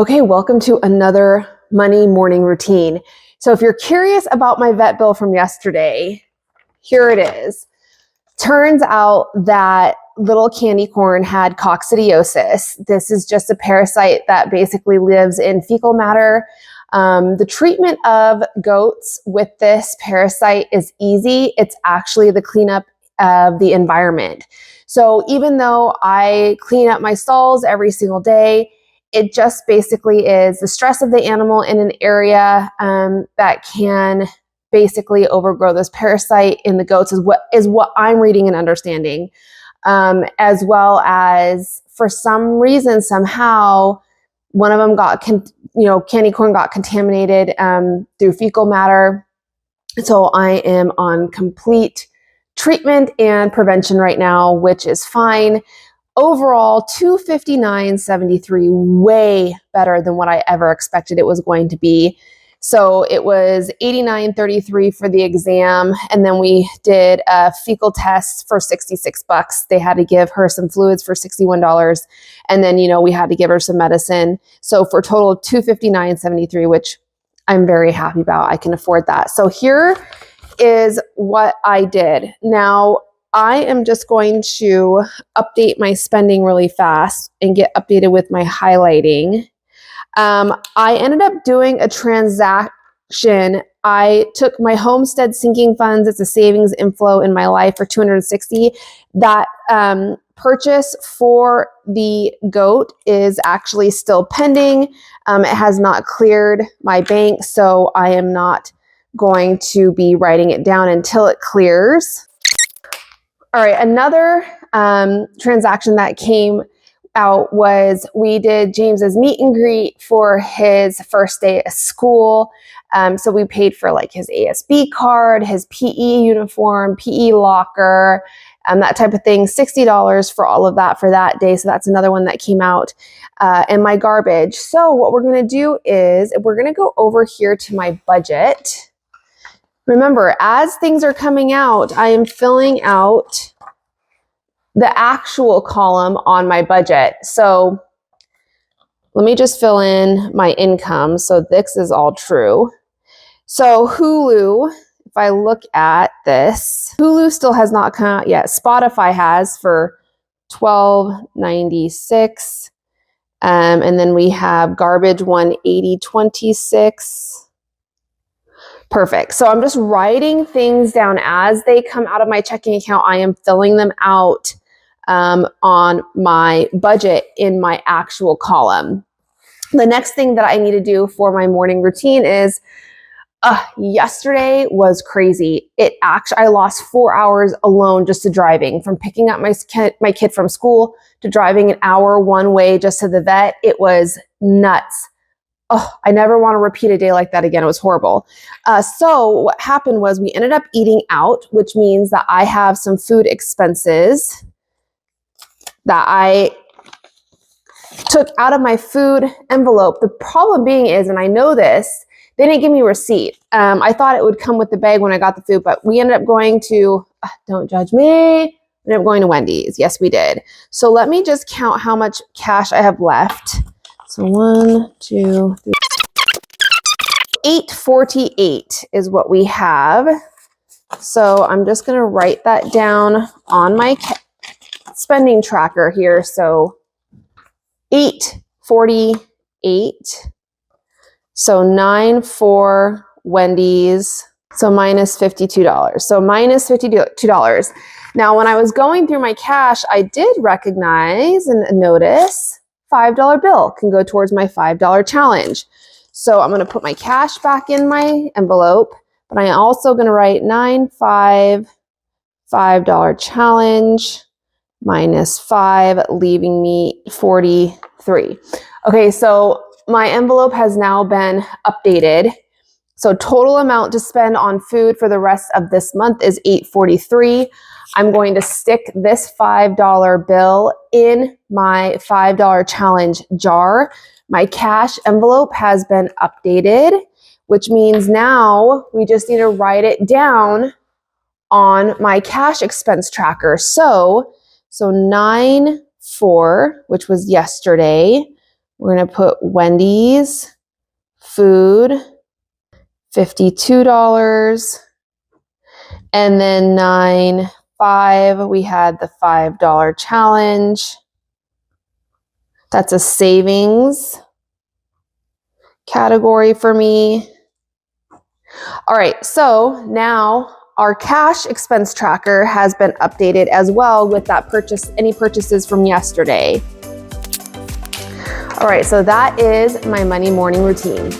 Okay, welcome to another money morning routine. So if you're curious about my vet bill from yesterday, here it is. Turns out that little candy corn had coccidiosis. This is just a parasite that basically lives in fecal matter. The treatment of goats with this parasite is easy. It's actually the cleanup of the environment. So even though I clean up my stalls every single day, it just basically is the stress of the animal in an area that can basically overgrow this parasite in the goats is what I'm reading and understanding. As well as for some reason, somehow, one of them candy corn got contaminated through fecal matter. So I am on complete treatment and prevention right now, which is fine. Overall, $259.73, way better than what I ever expected it was going to be. So it was $89.33 for the exam, and then we did a fecal test for $66. They had to give her some fluids for $61, and then we had to give her some medicine. So for total $259.73, which I'm very happy about. I can afford that. So here is what I did. Now, I am just going to update my spending really fast and get updated with my highlighting. I ended up doing a transaction. I took my homestead sinking funds. It's a savings inflow in my life for $260. That purchase for the goat is actually still pending. It has not cleared my bank, so I am not going to be writing it down until it clears. All right, another transaction that came out was we did James's meet and greet for his first day of school. So we paid for like his ASB card, his PE uniform, PE locker, that type of thing. $60 for all of that for that day. So that's another one that came out. And my garbage. So what we're going to do is we're going to go over here to my budget. Remember, as things are coming out, I am filling out the actual column on my budget. So let me just fill in my income. So this is all true. So Hulu, if I look at this, Hulu still has not come out yet. Spotify has for $12.96. And then we have garbage $180.26. Perfect. So I'm just writing things down as they come out of my checking account. I am filling them out on my budget in my actual column. The next thing that I need to do for my morning routine is yesterday was crazy. I lost 4 hours alone just to driving, from picking up my kid from school to driving an hour one way just to the vet. It was nuts. I never want to repeat a day like that again. It was horrible. So what happened was we ended up eating out, which means that I have some food expenses that I took out of my food envelope. The problem being is, and I know this, they didn't give me a receipt. I thought it would come with the bag when I got the food, but we ended up going to, don't judge me, we ended up going to Wendy's. Yes, we did. So let me just count how much cash I have left. So 1, 2, 3. $848 is what we have. So I'm just going to write that down on my spending tracker here. So $848. So 9 for Wendy's. So minus $52. So minus $52. Now, when I was going through my cash, I did recognize and notice $5 bill can go towards my $5 challenge. So I'm going to put my cash back in my envelope, but I'm also going to write 9.5 $5 challenge minus 5, leaving me 43. Okay, so my envelope has now been updated. So total amount to spend on food for the rest of this month is $843. I'm going to stick this $5 bill in my $5 challenge jar. My cash envelope has been updated, which means now we just need to write it down on my cash expense tracker. So 9.4, which was yesterday, We're gonna put Wendy's, food, $52. And then 9.5, we had the $5 challenge. That's a savings category for me. All right, so now our cash expense tracker has been updated as well with that any purchases from yesterday. All right, so that is my Monday morning routine.